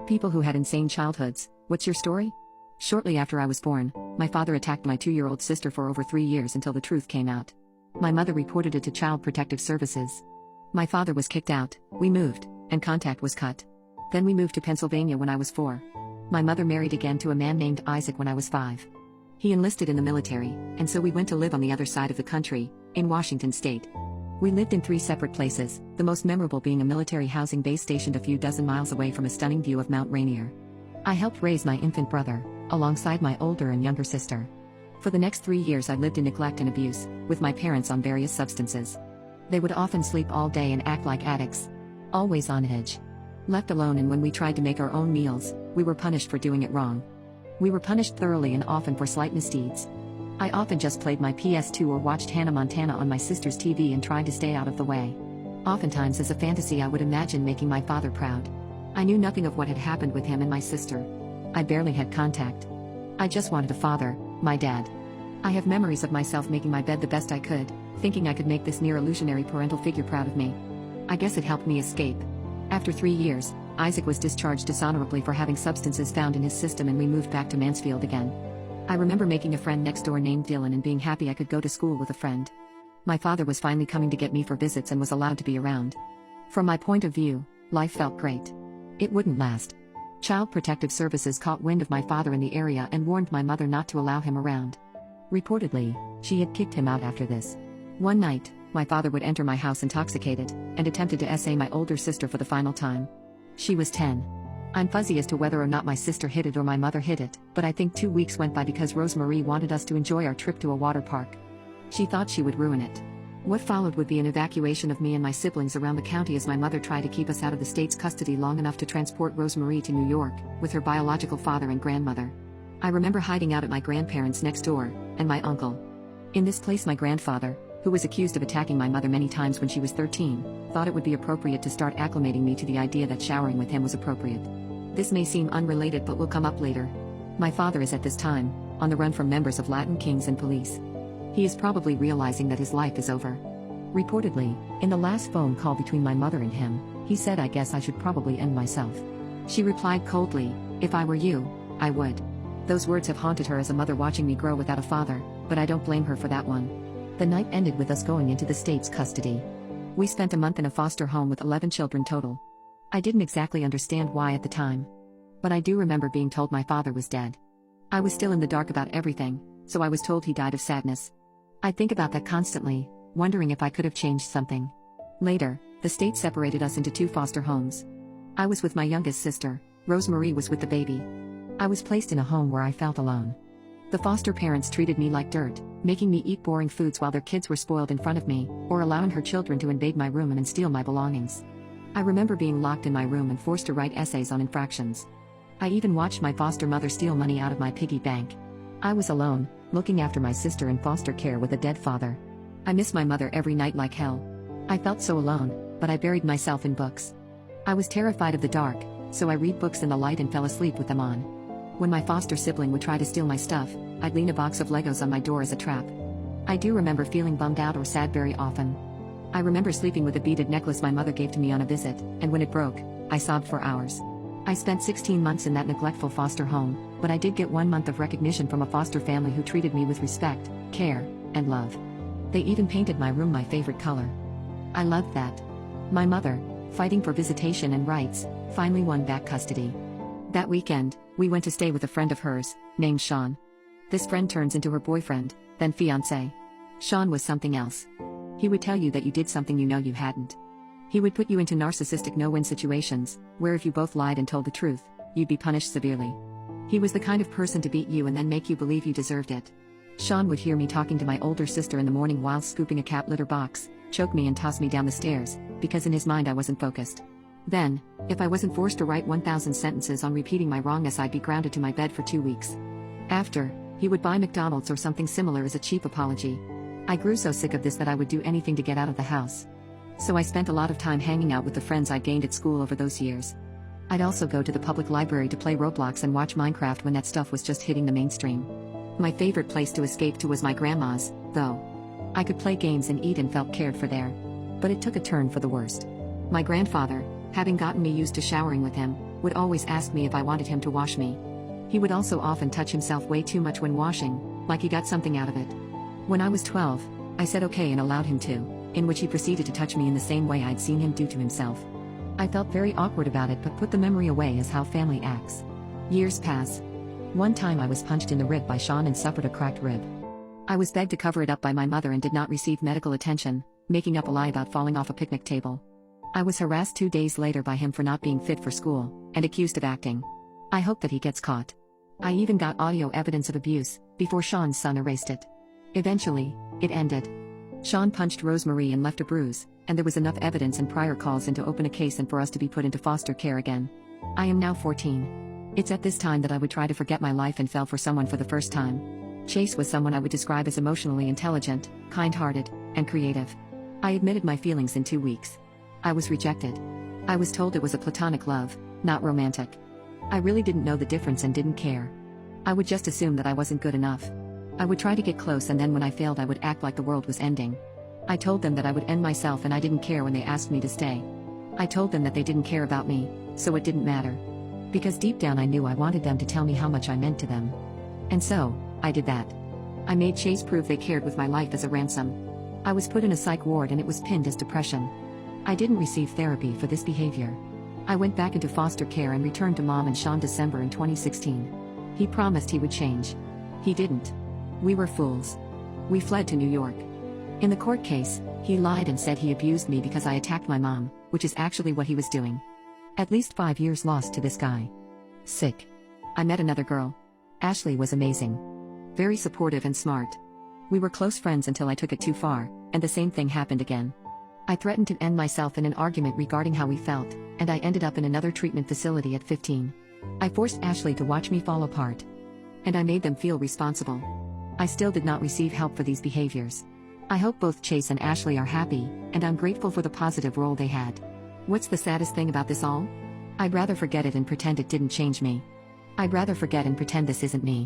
People who had insane childhoods, what's your story? Shortly after I was born, my father attacked my 2-year-old sister for over 3 years until the truth came out. My mother reported it to Child Protective Services. My father was kicked out, we moved, and contact was cut. Then we moved to Pennsylvania when I was 4. My mother married again to a man named Isaac when I was 5. He enlisted in the military, and so we went to live on the other side of the country, in Washington state. We lived in 3 separate places, the most memorable being a military housing base stationed a few dozen miles away from a stunning view of Mount Rainier. I helped raise my infant brother, alongside my older and younger sister. For the next 3 years I lived in neglect and abuse, with my parents on various substances. They would often sleep all day and act like addicts. Always on edge. Left alone, and when we tried to make our own meals, we were punished for doing it wrong. We were punished thoroughly and often for slight misdeeds. I often just played my PS2 or watched Hannah Montana on my sister's TV and tried to stay out of the way. Oftentimes as a fantasy I would imagine making my father proud. I knew nothing of what had happened with him and my sister. I barely had contact. I just wanted a father, my dad. I have memories of myself making my bed the best I could, thinking I could make this near illusionary parental figure proud of me. I guess it helped me escape. After 3 years, Isaac was discharged dishonorably for having substances found in his system, and we moved back to Mansfield again. I remember making a friend next door named Dylan and being happy I could go to school with a friend. My father was finally coming to get me for visits and was allowed to be around. From my point of view, life felt great. It wouldn't last. Child Protective Services caught wind of my father in the area and warned my mother not to allow him around. Reportedly, she had kicked him out after this. One night, my father would enter my house intoxicated, and attempted to SA my older sister for the final time. She was 10. I'm fuzzy as to whether or not my sister hid it or my mother hid it, but I think 2 weeks went by because Rosemarie wanted us to enjoy our trip to a water park. She thought she would ruin it. What followed would be an evacuation of me and my siblings around the county as my mother tried to keep us out of the state's custody long enough to transport Rosemarie to New York, with her biological father and grandmother. I remember hiding out at my grandparents' next door, and my uncle. In this place my grandfather, who was accused of attacking my mother many times when she was 13, thought it would be appropriate to start acclimating me to the idea that showering with him was appropriate. This may seem unrelated but will come up later. My father is at this time on the run from members of Latin Kings and police. He is probably realizing that his life is over. Reportedly, in the last phone call between my mother and him, he said, "I guess I should probably end myself." She replied coldly, "If I were you, I would." Those words have haunted her as a mother watching me grow without a father, but I don't blame her for that one. The night ended with us going into the state's custody. We spent a month in a foster home with 11 children total. I didn't exactly understand why at the time. But I do remember being told my father was dead. I was still in the dark about everything, so I was told he died of sadness. I think about that constantly, wondering if I could have changed something. Later, the state separated us into 2 foster homes. I was with my youngest sister, Rosemarie was with the baby. I was placed in a home where I felt alone. The foster parents treated me like dirt, making me eat boring foods while their kids were spoiled in front of me, or allowing her children to invade my room and steal my belongings. I remember being locked in my room and forced to write essays on infractions. I even watched my foster mother steal money out of my piggy bank. I was alone, looking after my sister in foster care with a dead father. I missed my mother every night like hell. I felt so alone, but I buried myself in books. I was terrified of the dark, so I read books in the light and fell asleep with them on. When my foster sibling would try to steal my stuff, I'd lean a box of Legos on my door as a trap. I do remember feeling bummed out or sad very often. I remember sleeping with a beaded necklace my mother gave to me on a visit, and when it broke, I sobbed for hours. I spent 16 months in that neglectful foster home, but I did get 1 month of recognition from a foster family who treated me with respect, care, and love. They even painted my room my favorite color. I loved that. My mother, fighting for visitation and rights, finally won back custody. That weekend, we went to stay with a friend of hers, named Sean. This friend turns into her boyfriend, then fiancé. Sean was something else. He would tell you that you did something you know you hadn't. He would put you into narcissistic no-win situations, where if you both lied and told the truth, you'd be punished severely. He was the kind of person to beat you and then make you believe you deserved it. Sean would hear me talking to my older sister in the morning while scooping a cat litter box, choke me and toss me down the stairs, because in his mind I wasn't focused. Then, if I wasn't forced to write 1,000 sentences on repeating my wrongness, I'd be grounded to my bed for 2 weeks. After, he would buy McDonald's or something similar as a cheap apology. I grew so sick of this that I would do anything to get out of the house. So I spent a lot of time hanging out with the friends I'd gained at school over those years. I'd also go to the public library to play Roblox and watch Minecraft when that stuff was just hitting the mainstream. My favorite place to escape to was my grandma's, though. I could play games and eat and felt cared for there. But it took a turn for the worst. My grandfather, having gotten me used to showering with him, would always ask me if I wanted him to wash me. He would also often touch himself way too much when washing, like he got something out of it. When I was 12, I said okay and allowed him to, in which he proceeded to touch me in the same way I'd seen him do to himself. I felt very awkward about it but put the memory away as how family acts. Years pass. One time I was punched in the rib by Sean and suffered a cracked rib. I was begged to cover it up by my mother and did not receive medical attention, making up a lie about falling off a picnic table. I was harassed 2 days later by him for not being fit for school, and accused of acting. I hope that he gets caught. I even got audio evidence of abuse, before Sean's son erased it. Eventually, it ended. Sean punched Rosemarie and left a bruise, and there was enough evidence and prior calls in to open a case and for us to be put into foster care again. I am now 14. It's at this time that I would try to forget my life and fell for someone for the first time. Chase was someone I would describe as emotionally intelligent, kind-hearted, and creative. I admitted my feelings in 2 weeks. I was rejected. I was told it was a platonic love, not romantic. I really didn't know the difference and didn't care. I would just assume that I wasn't good enough. I would try to get close and then when I failed I would act like the world was ending. I told them that I would end myself and I didn't care when they asked me to stay. I told them that they didn't care about me, so it didn't matter. Because deep down I knew I wanted them to tell me how much I meant to them. And so, I did that. I made Chase prove they cared with my life as a ransom. I was put in a psych ward and it was pinned as depression. I didn't receive therapy for this behavior. I went back into foster care and returned to Mom and Sean December in 2016. He promised he would change. He didn't. We were fools. We fled to New York. In the court case, he lied and said he abused me because I attacked my mom, which is actually what he was doing. At least 5 years lost to this guy. Sick. I met another girl. Ashley was amazing. Very supportive and smart. We were close friends until I took it too far, and the same thing happened again. I threatened to end myself in an argument regarding how we felt, and I ended up in another treatment facility at 15. I forced Ashley to watch me fall apart. And I made them feel responsible. I still did not receive help for these behaviors. I hope both Chase and Ashley are happy, and I'm grateful for the positive role they had. What's the saddest thing about this all? I'd rather forget it and pretend it didn't change me. I'd rather forget and pretend this isn't me.